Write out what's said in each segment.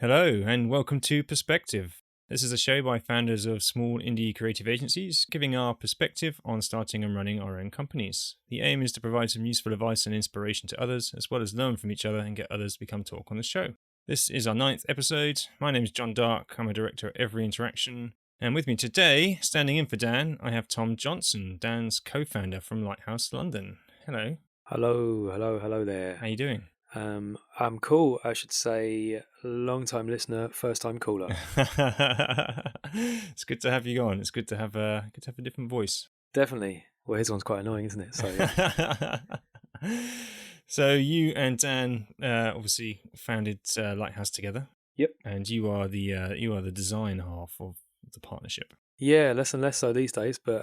Hello, and welcome to Perspective. This is a show by founders of small indie creative agencies, giving our perspective on starting and running our own companies. The aim is to provide some useful advice and inspiration to others, as well as learn from each other and get others to become talk on the show. This is our 9th episode. My name is John Dark. I'm a director at Every Interaction. And with me today, standing in for Dan, I have Tom Johnson, Dan's co-founder from Lighthouse London. Hello. Hello there. How you doing? I'm cool. I should say, long-time listener, first-time caller. It's good to have you on. It's good to have a different voice. Definitely. Well, his one's quite annoying, isn't it? So yeah. So you and Dan obviously founded Lighthouse together. Yep. And you are the design half of the partnership. Yeah, less and less so these days, but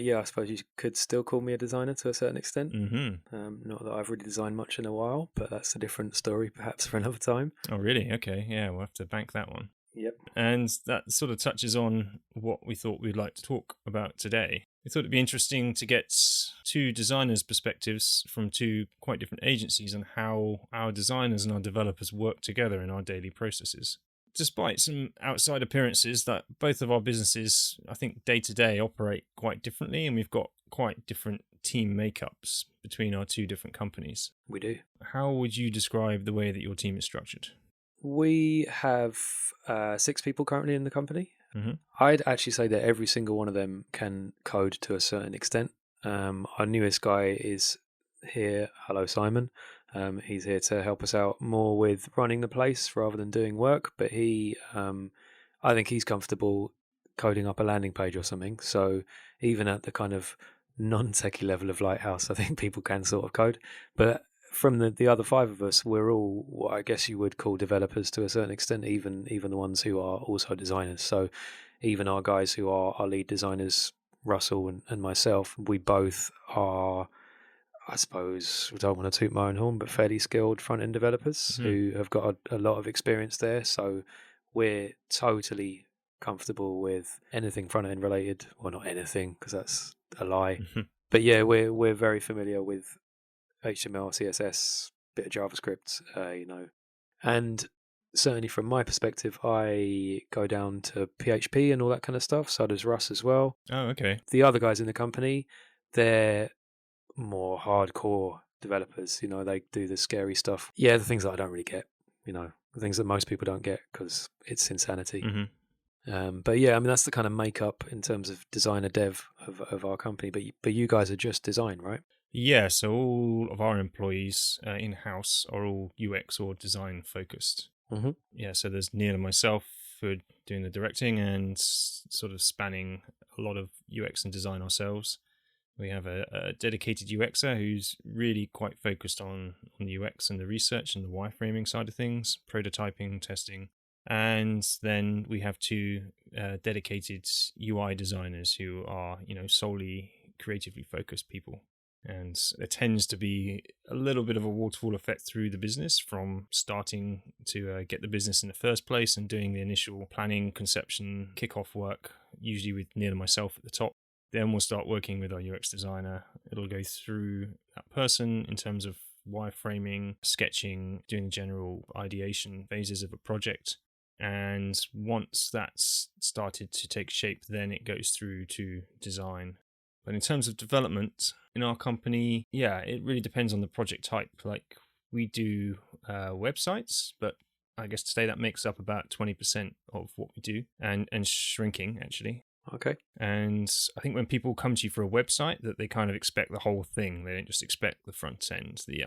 yeah, I suppose you could still call me a designer to a certain extent. Mm-hmm. Not that I've really designed much in a while, but that's a different story, perhaps for another time. Oh, really? Okay. Yeah, we'll have to bank that one. Yep. And that sort of touches on what we thought we'd like to talk about today. We thought it'd be interesting to get two designers' perspectives from two quite different agencies on how our designers and our developers work together in our daily processes. Despite some outside appearances, that both of our businesses, I think day to day, operate quite differently, and we've got quite different team makeups between our two different companies. We do. How would you describe the way that your team is structured? We have 6 people currently in the company. Mm-hmm. I'd actually say that every single one of them can code to a certain extent. Our newest guy is here. Hello, Simon. He's here to help us out more with running the place rather than doing work. But I think he's comfortable coding up a landing page or something. So even at the kind of non-techie level of Lighthouse, I think people can sort of code. But from the other 5 of us, we're all what I guess you would call developers to a certain extent, even the ones who are also designers. So even our guys who are our lead designers, Russell and myself, we both are, I suppose, I don't want to toot my own horn, but fairly skilled front-end developers who have got a lot of experience there. So we're totally comfortable with anything front-end related. Well, not anything, because that's a lie. Mm-hmm. But yeah, we're very familiar with HTML, CSS, bit of JavaScript, and certainly from my perspective, I go down to PHP and all that kind of stuff. So does Russ as well. Oh, okay. The other guys in the company, they're more hardcore developers. They do the scary stuff. Yeah, the things that I don't really get. The things that most people don't get because it's insanity. Mm-hmm. But yeah, I mean that's the kind of makeup in terms of designer dev of our company. But you guys are just design, right? Yeah, so all of our employees in-house are all UX or design focused. Mm-hmm. Yeah, so there's Neil and myself who are doing the directing and sort of spanning a lot of UX and design ourselves. We have a dedicated UXer who's really quite focused on the UX and the research and the wireframing side of things, prototyping, testing. And then we have 2 dedicated UI designers who are, solely creatively focused people. And there tends to be a little bit of a waterfall effect through the business from starting to get the business in the first place and doing the initial planning, conception, kickoff work, usually with Neil and myself at the top. Then we'll start working with our UX designer. It'll go through that person in terms of wireframing, sketching, doing the general ideation phases of a project. And once that's started to take shape, then it goes through to design. But in terms of development in our company, yeah, it really depends on the project type. Like we do websites, but I guess today that makes up about 20% of what we do and shrinking actually. Okay. And I think when people come to you for a website, that they kind of expect the whole thing. They don't just expect the front end, the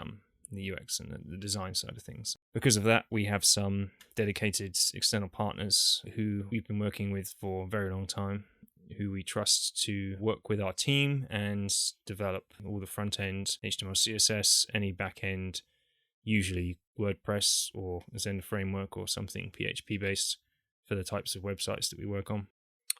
UX and the design side of things. Because of that, we have some dedicated external partners who we've been working with for a very long time, who we trust to work with our team and develop all the front end, HTML, CSS, any back end, usually WordPress or Zen framework or something PHP based for the types of websites that we work on.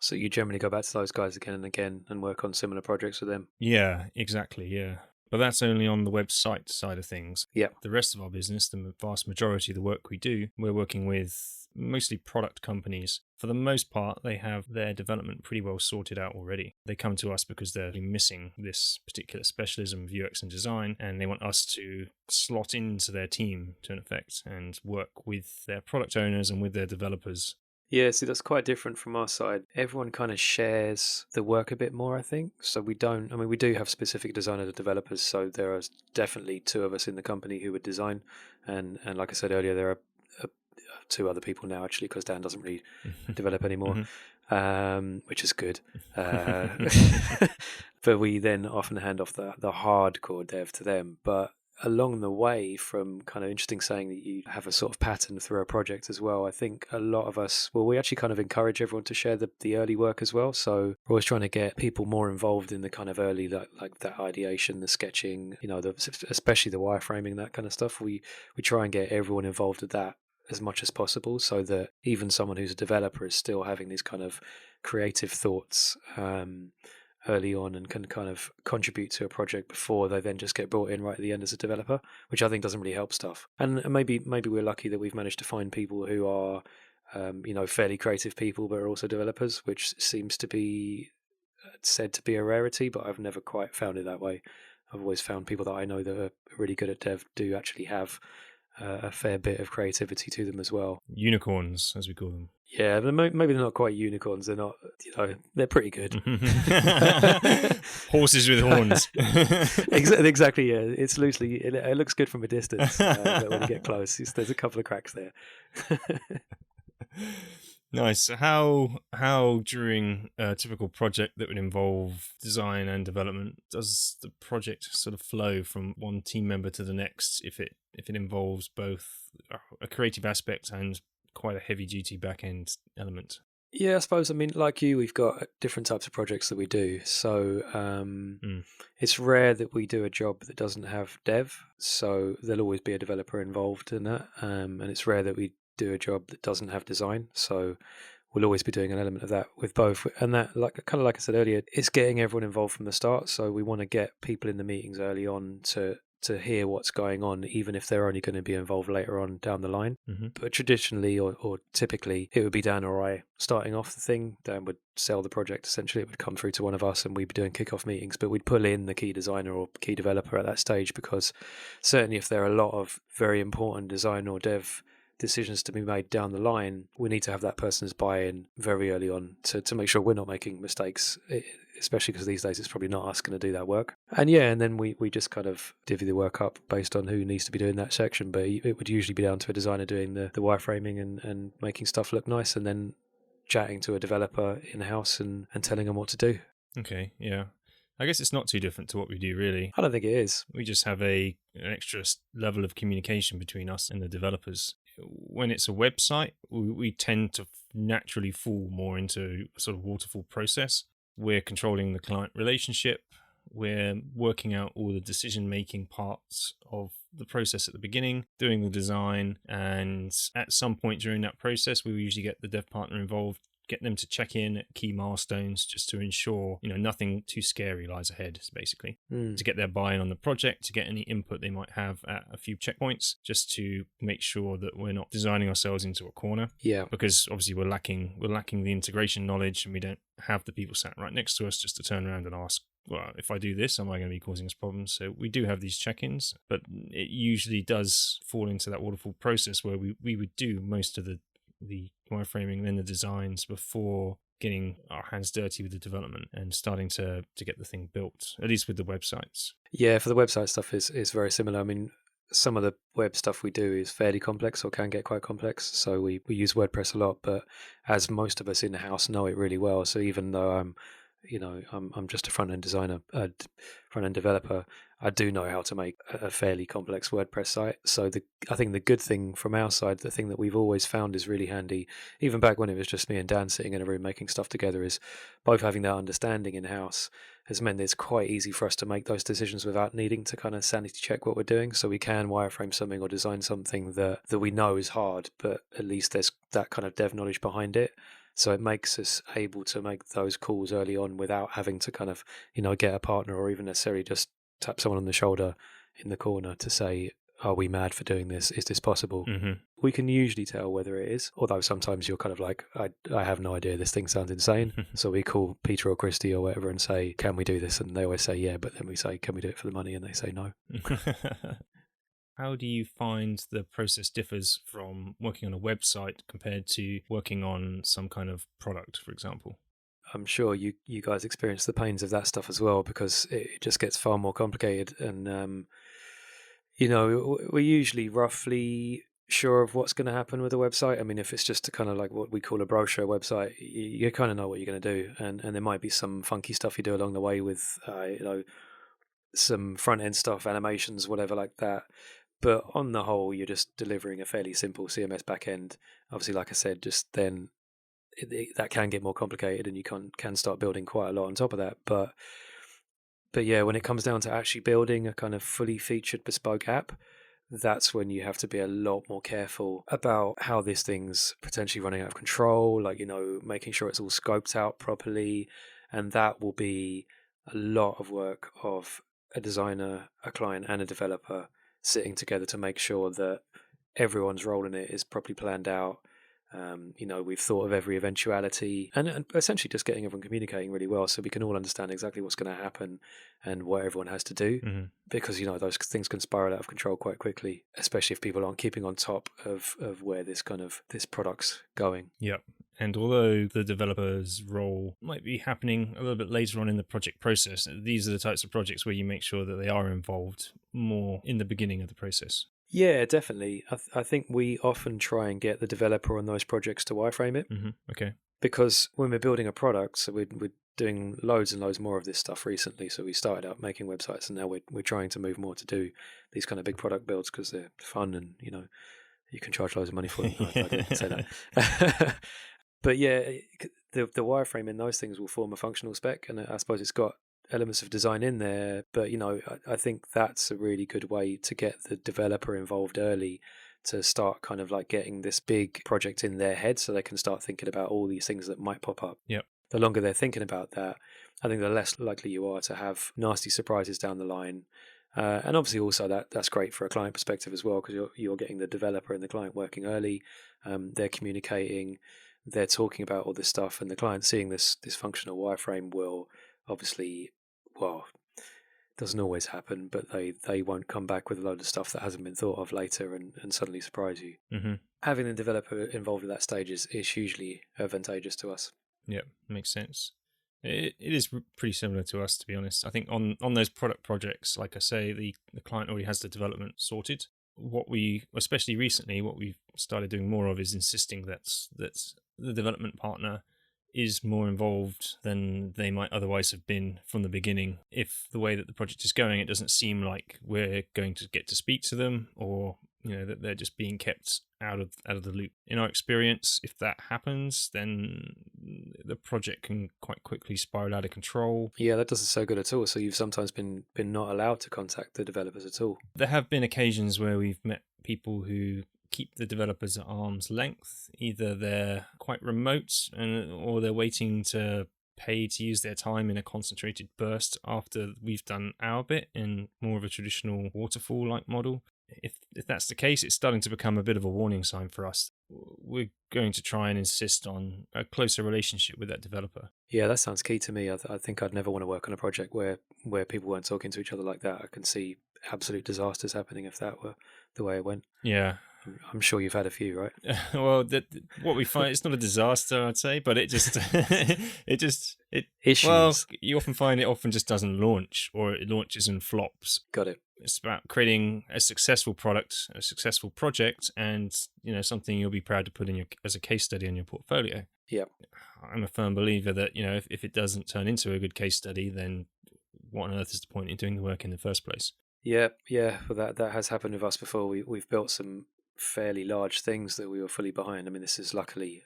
So you generally go back to those guys again and again and work on similar projects with them? Yeah, exactly. Yeah. But that's only on the website side of things. Yeah. The rest of our business, the vast majority of the work we do, we're working with mostly product companies. For the most part, they have their development pretty well sorted out already. They come to us because they're missing this particular specialism of UX and design, and they want us to slot into their team to an effect and work with their product owners and with their developers. Yeah, see, that's quite different from our side. Everyone kind of shares the work a bit more, I think. So we don't, I mean, we do have specific designers and developers. So there are definitely two of us in the company who would design. And like I said earlier, there are uh, two other people now, actually, because Dan doesn't really develop anymore, which is good. But we then often hand off the hardcore dev to them. But along the way, from kind of interesting saying that you have a sort of pattern through a project as well, I think a lot of us, well, we actually kind of encourage everyone to share the early work as well. So we're always trying to get people more involved in the kind of early, like that ideation, the sketching, especially the wireframing, that kind of stuff. We try and get everyone involved with that as much as possible, so that even someone who's a developer is still having these kind of creative thoughts early on, and can kind of contribute to a project before they then just get brought in right at the end as a developer, which I think doesn't really help stuff. And maybe we're lucky that we've managed to find people who are fairly creative people but are also developers, which seems to be said to be a rarity, but I've never quite found it that way. I've always found people that I know that are really good at dev do actually have a fair bit of creativity to them as well. Unicorns, as we call them. Yeah, but maybe they're not quite unicorns. They're not, they're pretty good. Horses with horns. Exactly, yeah. It's loosely, it looks good from a distance, but when you get close, there's a couple of cracks there. Nice. How during a typical project that would involve design and development does the project sort of flow from one team member to the next if it involves both a creative aspect and quite a heavy duty back end element? Yeah, I suppose. I mean, like you, we've got different types of projects that we do. So it's rare that we do a job that doesn't have dev. So there'll always be a developer involved in that. And it's rare that we do a job that doesn't have design. So we'll always be doing an element of that with both. And that, like I said earlier, it's getting everyone involved from the start. So we want to get people in the meetings early on to hear what's going on, even if they're only going to be involved later on down the line. But traditionally or typically, it would be Dan or I starting off the thing. Dan would sell the project, essentially. It would come through to one of us and we'd be doing kickoff meetings, but we'd pull in the key designer or key developer at that stage, because certainly if there are a lot of very important design or dev decisions to be made down the line, we need to have that person's buy-in very early on to make sure we're not making mistakes, especially because these days it's probably not us going to do that work. And then we just kind of divvy the work up based on who needs to be doing that section, but it would usually be down to a designer doing the wireframing and making stuff look nice, and then chatting to a developer in-house and telling them what to do. Okay, yeah. I guess it's not too different to what we do, really. I don't think it is. We just have an extra level of communication between us and the developers. When it's a website, we tend to naturally fall more into a sort of waterfall process. We're controlling the client relationship. We're working out all the decision-making parts of the process at the beginning, doing the design, and at some point during that process, we usually get the dev partner involved, get them to check in at key milestones just to ensure, nothing too scary lies ahead, basically. To get their buy-in on the project, to get any input they might have at a few checkpoints, just to make sure that we're not designing ourselves into a corner. Yeah. Because obviously we're lacking the integration knowledge, and we don't have the people sat right next to us just to turn around and ask, well, if I do this, am I going to be causing us problems? So we do have these check-ins, but it usually does fall into that waterfall process where we would do most of the wireframing, then the designs, before getting our hands dirty with the development and starting to get the thing built, at least with the websites. Yeah, for the website stuff is very similar. I mean, some of the web stuff we do is fairly complex or can get quite complex. So we use WordPress a lot, but as most of us in the house know it really well. So even though I'm just a front-end designer, front-end developer, I do know how to make a fairly complex WordPress site. So I think the good thing from our side, the thing that we've always found is really handy, even back when it was just me and Dan sitting in a room making stuff together, is both having that understanding in-house has meant that it's quite easy for us to make those decisions without needing to kind of sanity check what we're doing. So we can wireframe something or design something that we know is hard, but at least there's that kind of dev knowledge behind it. So it makes us able to make those calls early on without having to kind of, get a partner or even necessarily just tap someone on the shoulder in the corner to say, are we mad for doing this? Is this possible? Mm-hmm. We can usually tell whether it is, although sometimes you're kind of like, I have no idea, this thing sounds insane. So we call Peter or Christy or whatever and say, can we do this? And they always say, yeah, but then we say, can we do it for the money? And they say no. How do you find the process differs from working on a website compared to working on some kind of product, for example? I'm sure you guys experience the pains of that stuff as well, because it just gets far more complicated. And, we're usually roughly sure of what's going to happen with a website. I mean, if it's just a kind of like what we call a brochure website, you kind of know what you're going to do. And there might be some funky stuff you do along the way with, some front end stuff, animations, whatever like that. But on the whole, you're just delivering a fairly simple CMS backend. Obviously, like I said, just then that can get more complicated, and you can start building quite a lot on top of that. But yeah, when it comes down to actually building a kind of fully featured bespoke app, that's when you have to be a lot more careful about how this thing's potentially running out of control, like, making sure it's all scoped out properly. And that will be a lot of work of a designer, a client, and a developer sitting together to make sure that everyone's role in it is properly planned out. We've thought of every eventuality, and essentially just getting everyone communicating really well so we can all understand exactly what's going to happen and what everyone has to do. Mm-hmm. Because, those things can spiral out of control quite quickly, especially if people aren't keeping on top of where this product's going. Yep. And although the developer's role might be happening a little bit later on in the project process, these are the types of projects where you make sure that they are involved more in the beginning of the process. Yeah, definitely. I think we often try and get the developer on those projects to wireframe it. Mm-hmm. Okay. Because when we're building a product, so we're doing loads and loads more of this stuff recently. So we started out making websites, and now we're trying to move more to do these kind of big product builds because they're fun, and you can charge loads of money for them. I didn't say that. But yeah, the wireframe in those things will form a functional spec, and I suppose it's got elements of design in there. But I think that's a really good way to get the developer involved early, to start kind of like getting this big project in their head so they can start thinking about all these things that might pop up. Yep. The longer they're thinking about that, I think the less likely you are to have nasty surprises down the line. And obviously also that's great for a client perspective as well, because you're getting the developer and the client working early. They're communicating, they're talking about all this stuff, and the client seeing this functional wireframe will obviously, well, doesn't always happen, but they won't come back with a load of stuff that hasn't been thought of later and suddenly surprise you. Mm-hmm. Having the developer involved at that stage is hugely advantageous to us. Yep, makes sense. It is pretty similar to us, to be honest. I think on those product projects, like I say, the client already has the development sorted. What we, especially recently, what we've started doing more of is insisting that the development partner is more involved than they might otherwise have been from the beginning. If the way that the project is going, it doesn't seem like we're going to get to speak to them, or that they're just being kept out of the loop. In our experience, if that happens, then the project can quite quickly spiral out of control. Yeah, that doesn't sound good at all. So you've sometimes been not allowed to contact the developers at all. There have been occasions where we've met people who keep the developers at arm's length. Either they're quite remote, or they're waiting to pay to use their time in a concentrated burst after we've done our bit in more of a traditional waterfall-like model. If that's the case, it's starting to become a bit of a warning sign for us. We're going to try and insist on a closer relationship with that developer. Yeah, that sounds key to me. I think I'd never want to work on a project where people weren't talking to each other like that. I can see absolute disasters happening if that were the way it went. Yeah. I'm sure you've had a few, right? Well, what we find, it's not a disaster, I'd say, but it just issues. Well, you often find it often just doesn't launch, or it launches and flops. Got it. It's about creating a successful product, a successful project, and something you'll be proud to put in as a case study in your portfolio. Yeah, I'm a firm believer that if it doesn't turn into a good case study, then what on earth is the point in doing the work in the first place? Yeah. Well, that has happened with us before. We've built some fairly large things that we were fully behind. I mean, this is luckily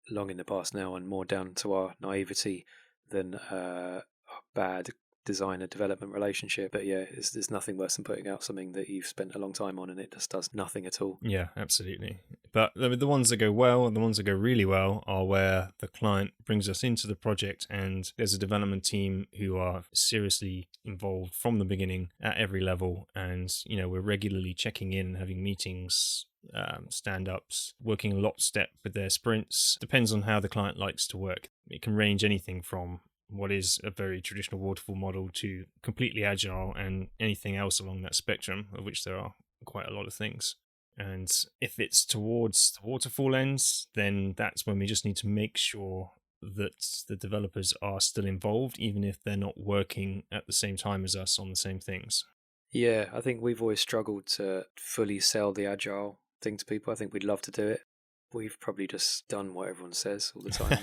long in the past now, and more down to our naivety than bad designer development relationship. But yeah, there's nothing worse than putting out something that you've spent a long time on and it just does nothing at all. Yeah, absolutely. But the ones that go well and the ones that go really well are where the client brings us into the project and there's a development team who are seriously involved from the beginning at every level. And, we're regularly checking in, having meetings, stand-ups, working lockstep with their sprints. Depends on how the client likes to work. It can range anything from what is a very traditional waterfall model to completely agile and anything else along that spectrum, of which there are quite a lot of things. And if it's towards the waterfall ends, then that's when we just need to make sure that the developers are still involved, even if they're not working at the same time as us on the same things. Yeah, I think we've always struggled to fully sell the agile thing to people. I think we'd love to do it. We've probably just done what everyone says all the time.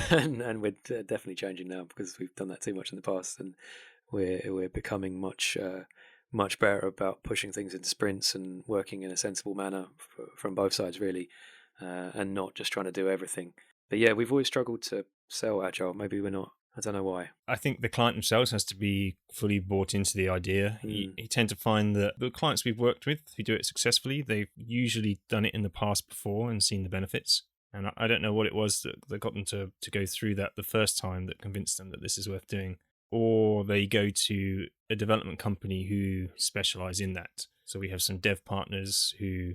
and we're definitely changing now because we've done that too much in the past, and we're becoming much better about pushing things into sprints and working in a sensible manner from both sides, really, and not just trying to do everything. But yeah, we've always struggled to sell agile. Maybe we're not. I don't know why. I think the client themselves has to be fully bought into the idea. You tend to find that the clients we've worked with who do it successfully, they've usually done it in the past before and seen the benefits. And I don't know what it was that got them to go through that the first time that convinced them that this is worth doing. Or they go to a development company who specialize in that. So we have some dev partners who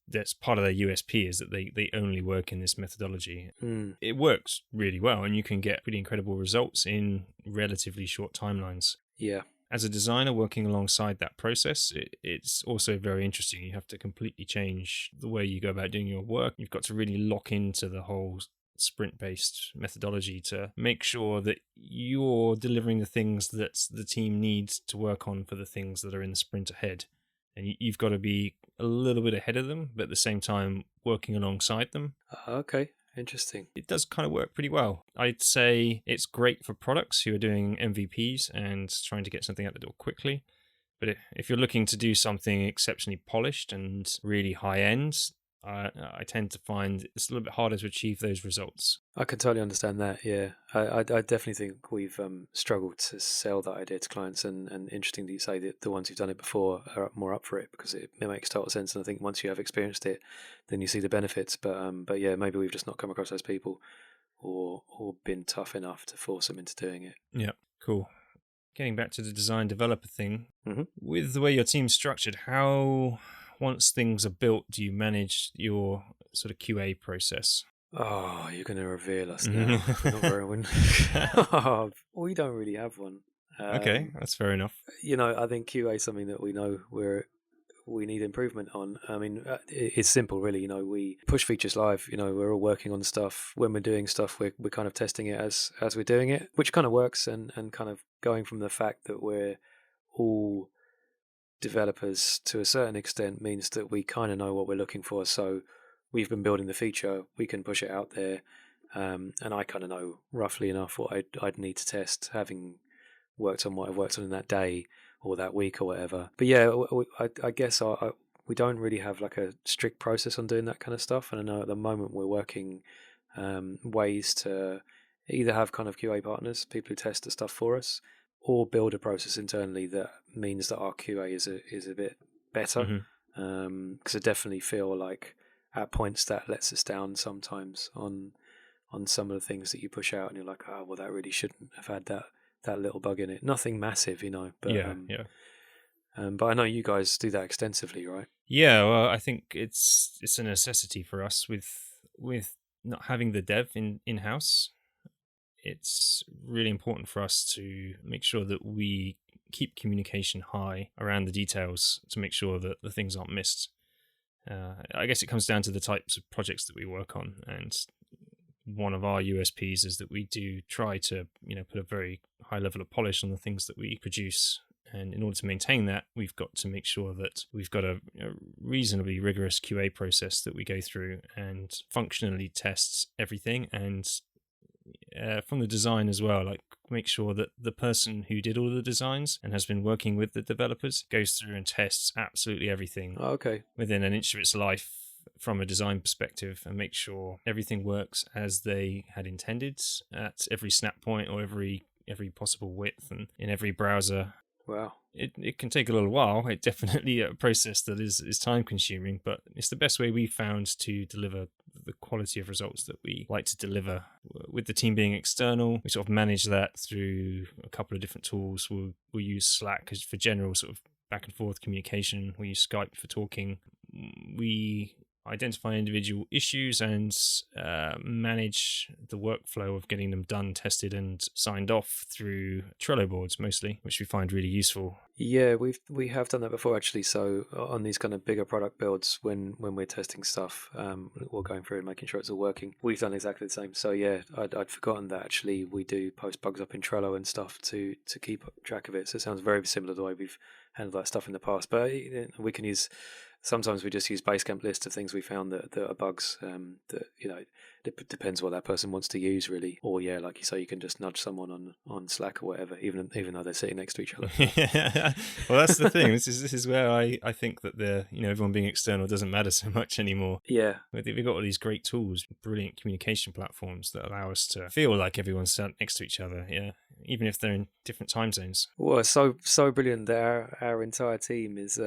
that's part of their USP is that they only work in this methodology. It works really well and you can get pretty incredible results in relatively short timelines. Yeah. As a designer working alongside that process, it's also very interesting. You have to completely change the way you go about doing your work. You've got to really lock into the whole sprint-based methodology to make sure that you're delivering the things that the team needs to work on for the things that are in the sprint ahead. And you've got to be a little bit ahead of them, but at the same time working alongside them. Okay, interesting. It does kind of work pretty well. I'd say it's great for products who are doing MVPs and trying to get something out the door quickly. But if you're looking to do something exceptionally polished and really high-end, I tend to find it's a little bit harder to achieve those results. I can totally understand that, yeah. I definitely think we've struggled to sell that idea to clients, and interesting that you say that the ones who've done it before are more up for it because it makes total sense, and I think once you have experienced it, then you see the benefits. But yeah, maybe we've just not come across those people or been tough enough to force them into doing it. Yeah, cool. Getting back to the design developer thing, Mm-hmm. with the way your team's structured, how, once things are built, do you manage your sort of QA process? Oh, you're going to reveal us now. Not very well. We don't really have one. Okay, that's fair enough. I think QA is something that we know we need improvement on. I mean, it's simple, really. We push features live. We're all working on stuff. When we're doing stuff, we're kind of testing it as we're doing it, which kind of works. And kind of going from the fact that we're all developers to a certain extent means that we kind of know what we're looking for. So we've been building the feature. We can push it out there, and I kind of know roughly enough what I'd need to test, having worked on what I've worked on in that day or that week or whatever. But yeah, I guess we don't really have like a strict process on doing that kind of stuff. And I know at the moment we're working ways to either have kind of QA partners, people who test the stuff for us, or build a process internally that means that our QA is a bit better. Because I definitely feel like at points that lets us down sometimes on some of the things that you push out, and you're like, oh well, that really shouldn't have had that little bug in it. Nothing massive, but yeah. But I know you guys do that extensively, right? Yeah, well, I think it's a necessity for us with not having the dev in-house. It's really important for us to make sure that we keep communication high around the details to make sure that the things aren't missed. I guess it comes down to the types of projects that we work on, and one of our USPs is that we do try to put a very high level of polish on the things that we produce. And in order to maintain that, we've got to make sure that we've got a reasonably rigorous QA process that we go through and functionally tests everything, and from the design as well, like make sure that the person who did all the designs and has been working with the developers goes through and tests absolutely everything within an inch of its life from a design perspective, and make sure everything works as they had intended at every snap point or every every possible width and in every browser. Wow. It can take a little while. It definitely a process that is time consuming, but it's the best way we've found to deliver the quality of results that we like to deliver. With the team being external, we sort of manage that through a couple of different tools. We'll use Slack for general sort of back and forth communication. We use Skype for talking. We identify individual issues and manage the workflow of getting them done, tested, and signed off through Trello boards mostly, which we find really useful. Yeah, we have done that before actually. So on these kind of bigger product builds, when we're testing stuff, we're going through and making sure it's all working. We've done exactly the same. So yeah, I'd forgotten that actually we do post bugs up in Trello and stuff to keep track of it. So it sounds very similar to the way we've handled that stuff in the past. But we can use. Sometimes we just use Basecamp lists of things we found that are bugs. That it depends what that person wants to use really. Or yeah, like you say, you can just nudge someone on Slack or whatever, even though they're sitting next to each other. Well, that's the thing. This is where I think that everyone being external doesn't matter so much anymore. Yeah, we've got all these great tools, brilliant communication platforms that allow us to feel like everyone's sat next to each other. Yeah, even if they're in different time zones. Well, it's so brilliant that our entire team is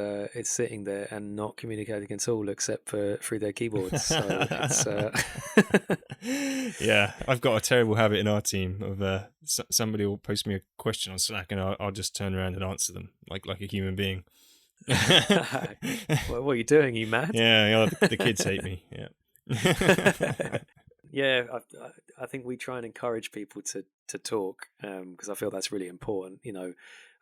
sitting there and not communicating at all, except for through their keyboards. So it's yeah, I've got a terrible habit in our team of somebody will post me a question on Slack and I'll just turn around and answer them like a human being. What are you doing? Are you mad? Yeah, the kids hate me. Yeah. Yeah, I think we try and encourage people to talk because I feel that's really important.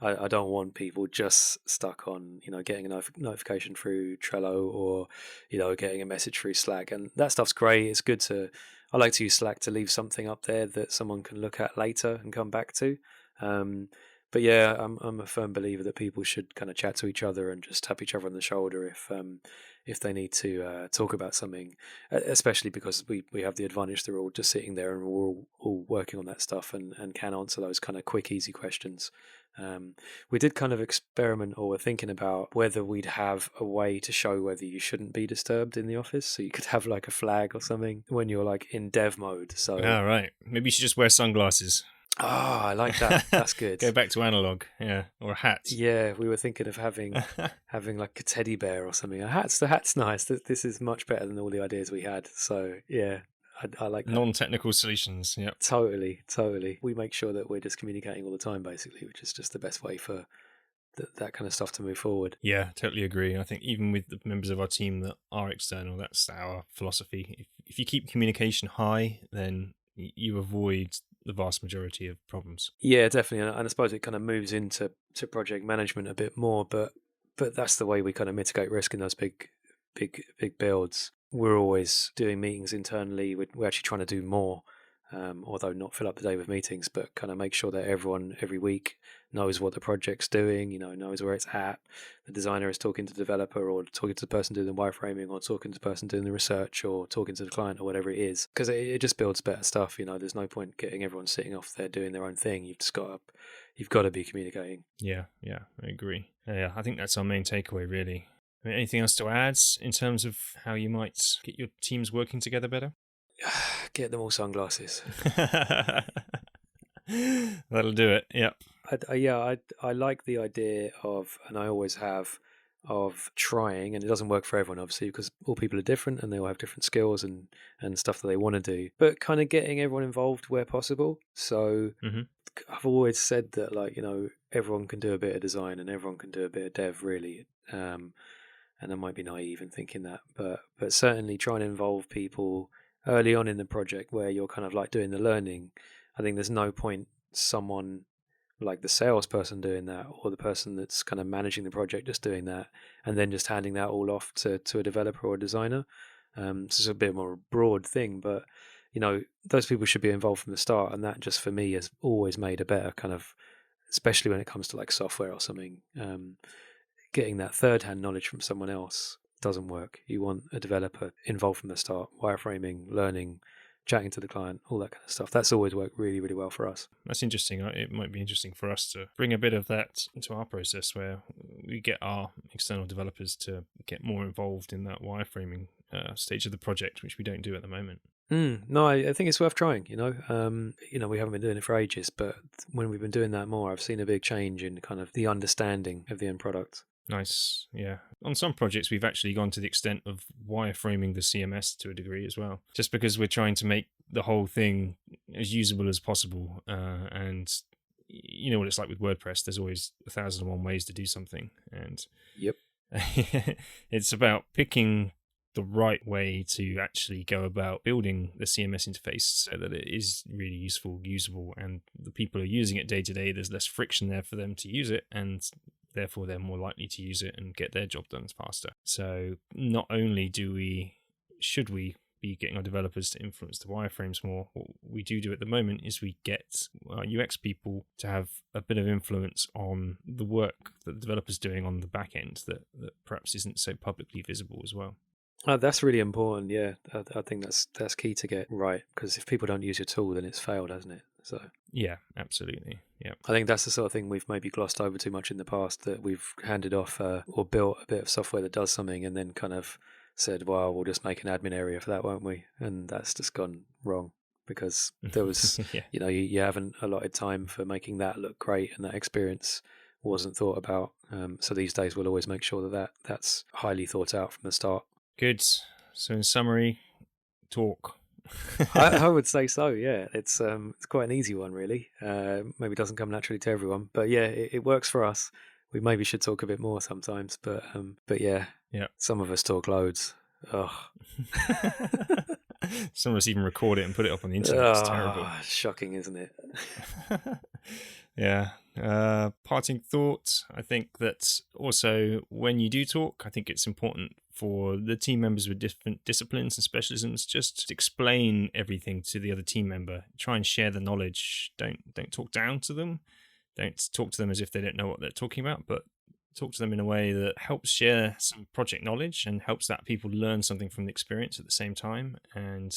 I don't want people just stuck on getting a notification through Trello or getting a message through Slack, and that stuff's great. It's good I like to use Slack to leave something up there that someone can look at later and come back to. But yeah, I'm a firm believer that people should kind of chat to each other and just tap each other on the shoulder if they need to talk about something, especially because we have the advantage they're all just sitting there and we're all working on that stuff and can answer those kind of quick, easy questions. We did kind of experiment or were thinking about whether we'd have a way to show whether you shouldn't be disturbed in the office. So you could have like a flag or something when you're like in dev mode. So right. Maybe you should just wear sunglasses. Oh, I like that. That's good. Go back to analog, yeah, or a hat. Yeah, we were thinking of having like a teddy bear or something. The hat's nice. This is much better than all the ideas we had. So yeah, I like that. Non-technical solutions. Yeah, totally. We make sure that we're just communicating all the time, basically, which is just the best way for that kind of stuff to move forward. Yeah, totally agree. I think even with the members of our team that are external, that's our philosophy. If you keep communication high, then you avoid the vast majority of problems. Yeah, definitely, and I suppose it kind of moves into project management a bit more, but that's the way we kind of mitigate risk in those big builds. We're always doing meetings internally. We're actually trying to do more, although not fill up the day with meetings, but kind of make sure that everyone every week knows what the project's doing, knows where it's at. The designer is talking to the developer or talking to the person doing the wireframing or talking to the person doing the research or talking to the client or whatever it is, because it just builds better stuff. There's no point getting everyone sitting off there doing their own thing. You've got to be communicating. Yeah, I agree. Yeah, I think that's our main takeaway, really. I mean, anything else to add in terms of how you might get your teams working together better? Get them all sunglasses. That'll do it. Yeah. I like the idea of, and I always have, of trying, and it doesn't work for everyone obviously because all people are different and they all have different skills and stuff that they want to do, but kind of getting everyone involved where possible. So I've always said that everyone can do a bit of design and everyone can do a bit of dev really, and I might be naive in thinking that, but certainly trying to involve people early on in the project where you're kind of like doing the learning. I think there's no point someone like the salesperson doing that or the person that's kind of managing the project just doing that and then just handing that all off to a developer or a designer. So it's a bit more broad thing, but those people should be involved from the start, and that just for me has always made a better kind of, especially when it comes to like software or something, getting that third-hand knowledge from someone else doesn't work. You want a developer involved from the start, wireframing, learning, chatting to the client, all that kind of stuff. That's always worked really, really well for us. That's interesting. It might be interesting for us to bring a bit of that into our process where we get our external developers to get more involved in that wireframing stage of the project, which we don't do at the moment. No, I think it's worth trying. We haven't been doing it for ages, but when we've been doing that more, I've seen a big change in kind of the understanding of the end product. Nice. Yeah. On some projects, we've actually gone to the extent of wireframing the CMS to a degree as well, just because we're trying to make the whole thing as usable as possible. And you know what it's like with WordPress. There's always 1,001 ways to do something. And Yep. it's about picking the right way to actually go about building the CMS interface so that it is really useful, usable, and the people who are using it day to day, there's less friction there for them to use it, and therefore they're more likely to use it and get their job done faster. So not only should we be getting our developers to influence the wireframes more, what we do at the moment is we get our UX people to have a bit of influence on the work that the developer's doing on the back end that perhaps isn't so publicly visible as well. That's really important. Yeah, I think that's key to get right, because if people don't use your tool, then it's failed, hasn't it? So yeah, absolutely. Yeah, I think that's the sort of thing we've maybe glossed over too much in the past, that we've handed off or built a bit of software that does something and then kind of said, well, we'll just make an admin area for that, won't we? And that's just gone wrong, because there was, yeah. you haven't allotted time for making that look great, and that experience wasn't thought about. So these days we'll always make sure that's highly thought out from the start. Good. So in summary, talk. I would say so. Yeah, it's quite an easy one, really. Maybe doesn't come naturally to everyone, but yeah, it works for us. We maybe should talk a bit more sometimes, but yeah, some of us talk loads. Ugh. Some of us even record it and put it up on the internet. It's terrible. Shocking, isn't it? Yeah. Parting thought, I think that also when you do talk, I think it's important for the team members with different disciplines and specialisms just to explain everything to the other team member. Try and share the knowledge. Don't talk down to them. Don't talk to them as if they don't know what they're talking about, but talk to them in a way that helps share some project knowledge and helps that people learn something from the experience at the same time. And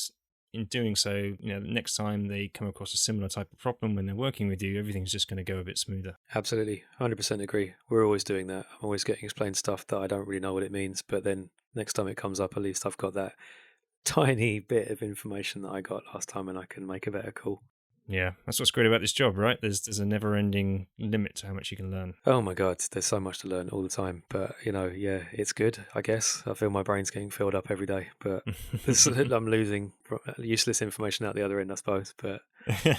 in doing so, next time they come across a similar type of problem when they're working with you, everything's just going to go a bit smoother. Absolutely. 100% agree. We're always doing that. I'm always getting explained stuff that I don't really know what it means, but then next time it comes up, at least I've got that tiny bit of information that I got last time, and I can make a better call. Yeah, that's what's great about this job, right? There's a never-ending limit to how much you can learn. Oh my God, there's so much to learn all the time. But, yeah, it's good, I guess. I feel my brain's getting filled up every day. But I'm losing useless information out the other end, I suppose. But,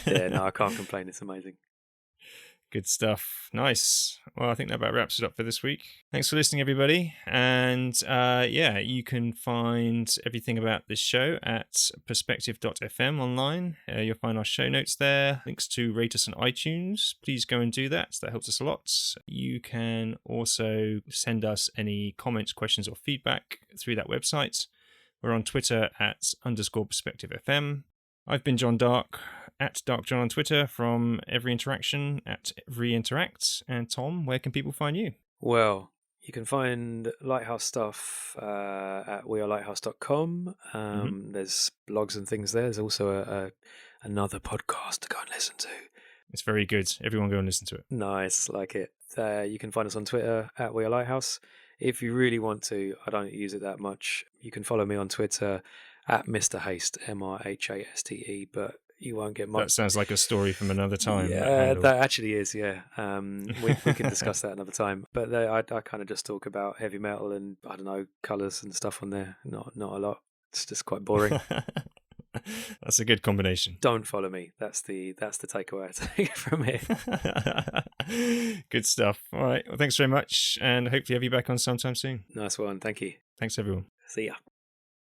yeah, no, I can't complain. It's amazing. Good stuff. Nice. Well, I think that about wraps it up for this week. Thanks for listening, everybody. And you can find everything about this show at perspective.fm online. You'll find our show notes there, links to rate us on iTunes. Please go and do that. That helps us a lot. You can also send us any comments, questions, or feedback through that website. We're on Twitter at _perspectivefm. I've been John Dark, at DarkJohn on Twitter, from Every Interaction at Every Interact. And Tom, where can people find you? Well, you can find Lighthouse stuff at wearelighthouse.com. There's blogs and things there. There's also another podcast to go and listen to. It's very good. Everyone go and listen to it. Nice, like it. You can find us on Twitter at wearelighthouse. If you really want to, I don't use it that much. You can follow me on Twitter at Mr. Haste, MRHASTE, but you won't get much. That sounds like a story from another time. Yeah, that actually is, yeah. We can discuss that another time. But I kind of just talk about heavy metal and, I don't know, colours and stuff on there. Not a lot. It's just quite boring. That's a good combination. Don't follow me. That's the takeaway I take from here. Good stuff. All right. Well, thanks very much. And hopefully have you back on sometime soon. Nice one. Thank you. Thanks, everyone. See ya.